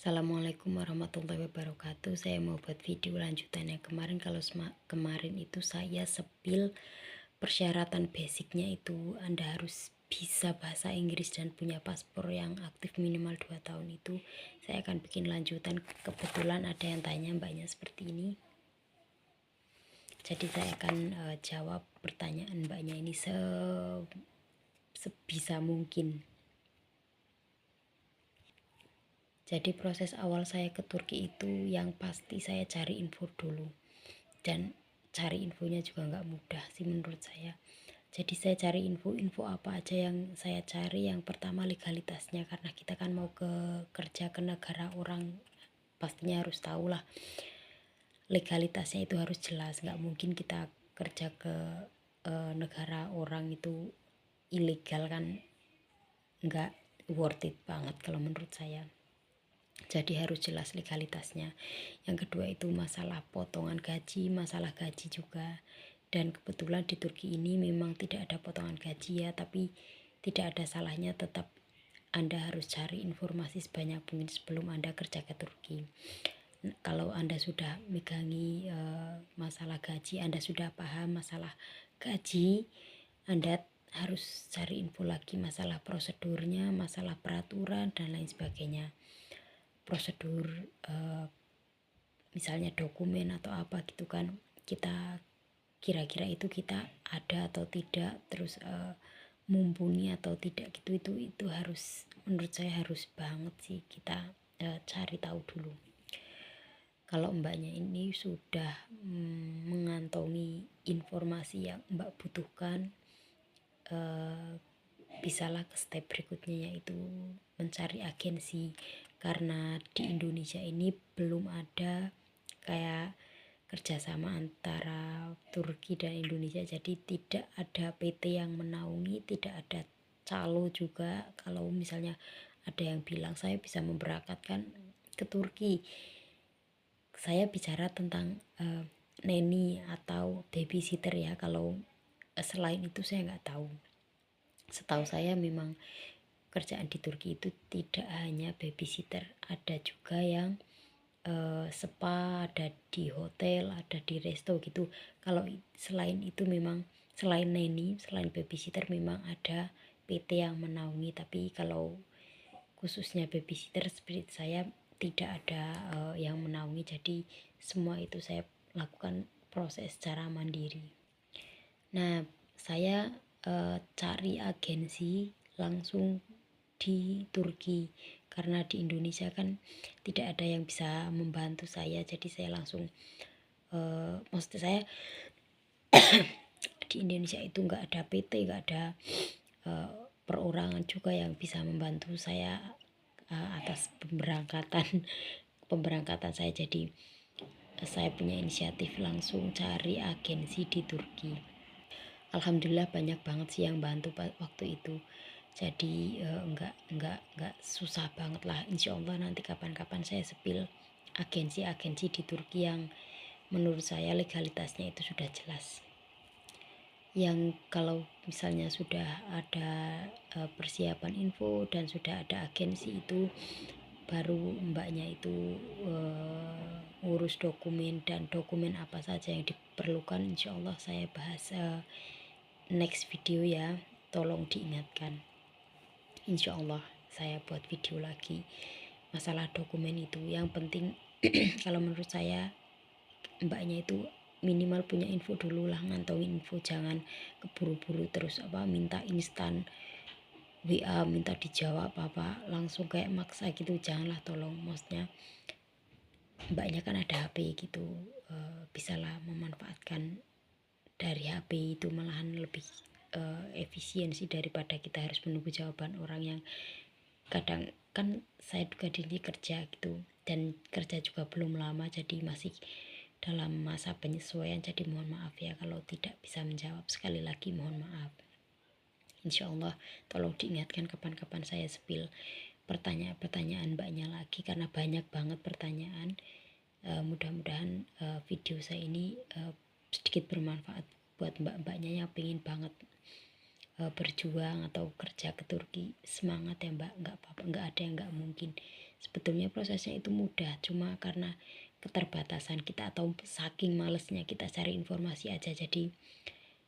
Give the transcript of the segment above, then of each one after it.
Assalamualaikum warahmatullahi wabarakatuh. Saya mau buat video lanjutannya kemarin. Kalau kemarin itu saya sepil persyaratan basicnya itu Anda harus bisa bahasa Inggris dan punya paspor yang aktif minimal 2 tahun itu. Saya akan bikin lanjutan. Kebetulan ada yang tanya mbaknya seperti ini. Jadi saya akan jawab pertanyaan mbaknya ini sebisa mungkin. Jadi proses awal saya ke Turki itu yang pasti saya cari info dulu. Dan cari infonya juga nggak mudah sih menurut saya. Jadi saya cari info apa aja yang saya cari. Yang pertama legalitasnya, karena kita kan mau kerja ke negara orang, pastinya harus tahu lah legalitasnya itu harus jelas. Nggak mungkin kita kerja ke negara orang itu ilegal, kan nggak worth it banget kalau menurut saya. Jadi harus jelas legalitasnya. Yang kedua itu masalah potongan gaji, masalah gaji juga. Dan kebetulan di Turki ini memang tidak ada potongan gaji ya, tapi tidak ada salahnya tetap Anda harus cari informasi sebanyak mungkin sebelum Anda kerja ke Turki. Kalau Anda sudah megangi masalah gaji, Anda sudah paham masalah gaji, Anda harus cari info lagi masalah prosedurnya, masalah peraturan dan lain sebagainya. Prosedur misalnya dokumen atau apa gitu kan, kita kira-kira itu kita ada atau tidak, terus mumpuni atau tidak gitu, itu harus, menurut saya harus banget sih kita cari tahu dulu. Kalau mbaknya ini sudah mengantongi informasi yang mbak butuhkan, bisalah ke step berikutnya, yaitu mencari agensi. Karena di Indonesia ini belum ada kayak kerjasama antara Turki dan Indonesia, jadi tidak ada PT yang menaungi, tidak ada calo juga. Kalau misalnya ada yang bilang saya bisa memberangkatkan ke Turki, saya bicara tentang neni atau babysitter ya. Kalau selain itu saya nggak tahu. Setahu saya memang kerjaan di Turki itu tidak hanya babysitter, ada juga yang spa, ada di hotel, ada di resto gitu. Kalau selain itu memang, selain neni, selain babysitter memang ada PT yang menaungi, tapi kalau khususnya babysitter seperti saya tidak ada yang menaungi. Jadi semua itu saya lakukan proses secara mandiri. Nah, saya cari agensi langsung di Turki, karena di Indonesia kan tidak ada yang bisa membantu saya. Jadi saya langsung maksud saya di Indonesia itu nggak ada PT, nggak ada perorangan juga yang bisa membantu saya atas pemberangkatan saya. Jadi saya punya inisiatif langsung cari agensi di Turki. Alhamdulillah banyak banget sih yang bantu waktu itu. Jadi enggak susah banget lah. Insya Allah nanti kapan-kapan saya sepil agensi-agensi di Turki yang menurut saya legalitasnya itu sudah jelas. Yang kalau misalnya sudah ada persiapan info dan sudah ada agensi, itu baru mbaknya itu ngurus dokumen, dan dokumen apa saja yang diperlukan insya Allah saya bahas next video ya. Tolong diingatkan, insya Allah saya buat video lagi masalah dokumen itu. Yang penting kalau menurut saya mbaknya itu minimal punya info dulu lah, ngantongin info, jangan keburu-buru terus minta instan WA, minta dijawab apa langsung kayak maksa gitu, janganlah tolong. Maksudnya mbaknya kan ada HP gitu, bisalah memanfaatkan dari HP itu, malahan lebih efisiensi daripada kita harus menunggu jawaban orang yang kadang kan saya juga diri kerja gitu, dan kerja juga belum lama, jadi masih dalam masa penyesuaian. Jadi mohon maaf ya kalau tidak bisa menjawab, sekali lagi mohon maaf. Insya Allah tolong diingatkan kapan-kapan saya spill pertanyaan-pertanyaan mbaknya lagi, karena banyak banget pertanyaan. Mudah-mudahan video saya ini sedikit bermanfaat buat mbak-mbaknya yang pengen banget berjuang atau kerja ke Turki. Semangat ya mbak, nggak apa-apa, nggak ada yang nggak mungkin. Sebetulnya prosesnya itu mudah, cuma karena keterbatasan kita atau saking malesnya kita cari informasi aja, jadi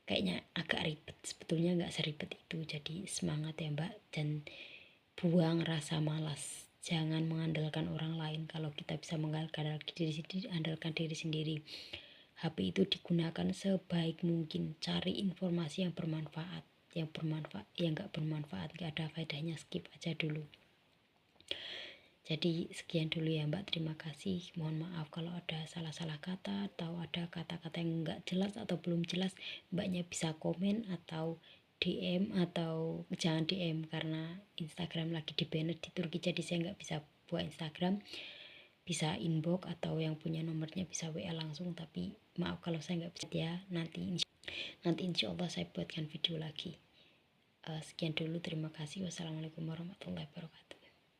kayaknya agak ribet. Sebetulnya nggak seribet itu. Jadi semangat ya Mbak, dan buang rasa malas. Jangan mengandalkan orang lain. Kalau kita bisa mengandalkan diri sendiri. HP itu digunakan sebaik mungkin. Cari informasi yang bermanfaat. Yang nggak bermanfaat, nggak ada faedahnya, skip aja dulu. Jadi sekian dulu ya Mbak, terima kasih. Mohon maaf kalau ada salah-salah kata atau ada kata-kata yang nggak jelas atau belum jelas. Mbaknya bisa komen atau DM, atau jangan DM karena Instagram lagi di banner di Turki, jadi saya nggak bisa buat Instagram. Bisa inbox atau yang punya nomornya bisa WA langsung, tapi maaf kalau saya nggak bisa ya. Nanti insya Allah saya buatkan video lagi. Sekian dulu, terima kasih. Wassalamualaikum warahmatullahi wabarakatuh.